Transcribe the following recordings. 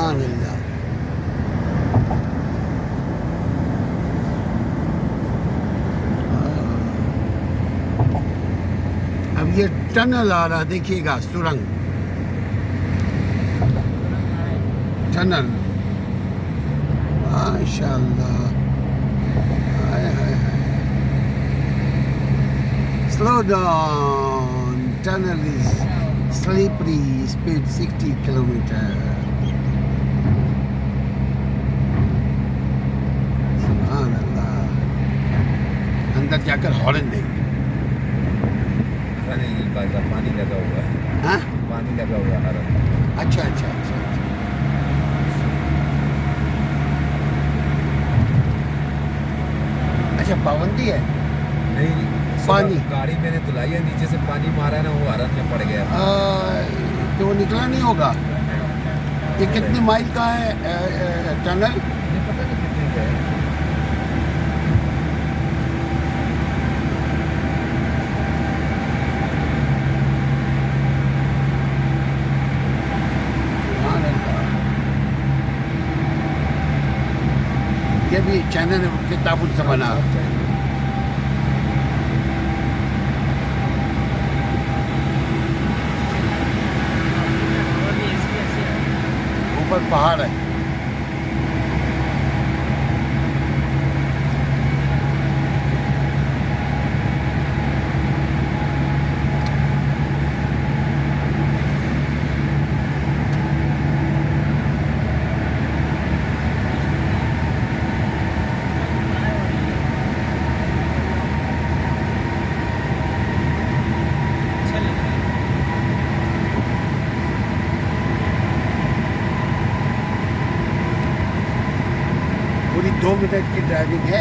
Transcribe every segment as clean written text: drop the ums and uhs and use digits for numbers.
सुभान अल्लाह। अब ये टनल आ रहा, देखिएगा, सुरंग टनल। माशाअल्लाह। Slow down. Tunnel is slippery. Speed 60 kilometer. सुभान अल्लाह। अंदर जाकर हॉर्न देंगे। पानी लगा हुआ है। हाँ? पानी लगा हुआ है। अच्छा अच्छा अच्छा अच्छा। अच्छा, पाबंदी है नहीं, पानी। गाड़ी मैंने धुलाई है, नीचे से पानी मारा ना, वो हरन में पड़ गया। तो वो निकला नहीं होगा। ये कितने माइल का है टनल? नहीं पता नहीं कितने का है। ये भी चैनल के ताबूत से बना। ऊपर पहाड़ है। पूरी 2 मिनट की ड्राइविंग है।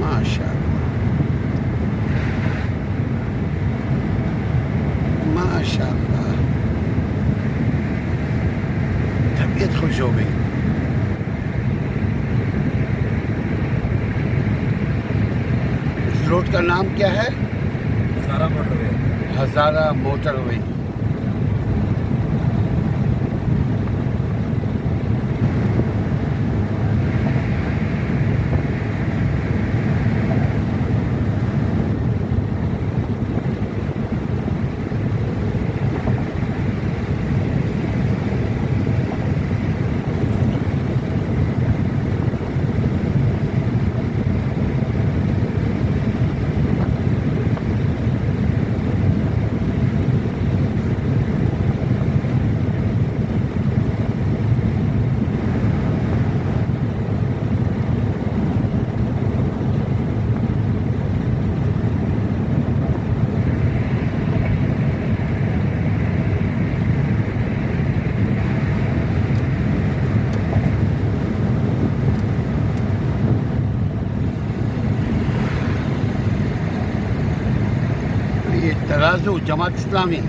माशाअल्लाह माशाअल्लाह। तबीयत खुश हो गई। इस रोड का नाम क्या है? हज़ारा मोटरवे। हज़ारा मोटरवे। ये तराजू जमात इस्लामी।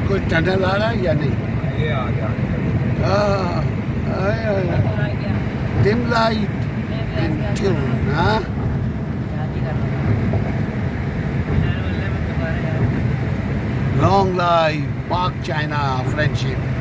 कोई टनल आ रहा है या नहीं? ये आ गया। Dim light in tune. हाँ, लॉन्ग लाइफ पाक चाइना फ्रेंडशिप।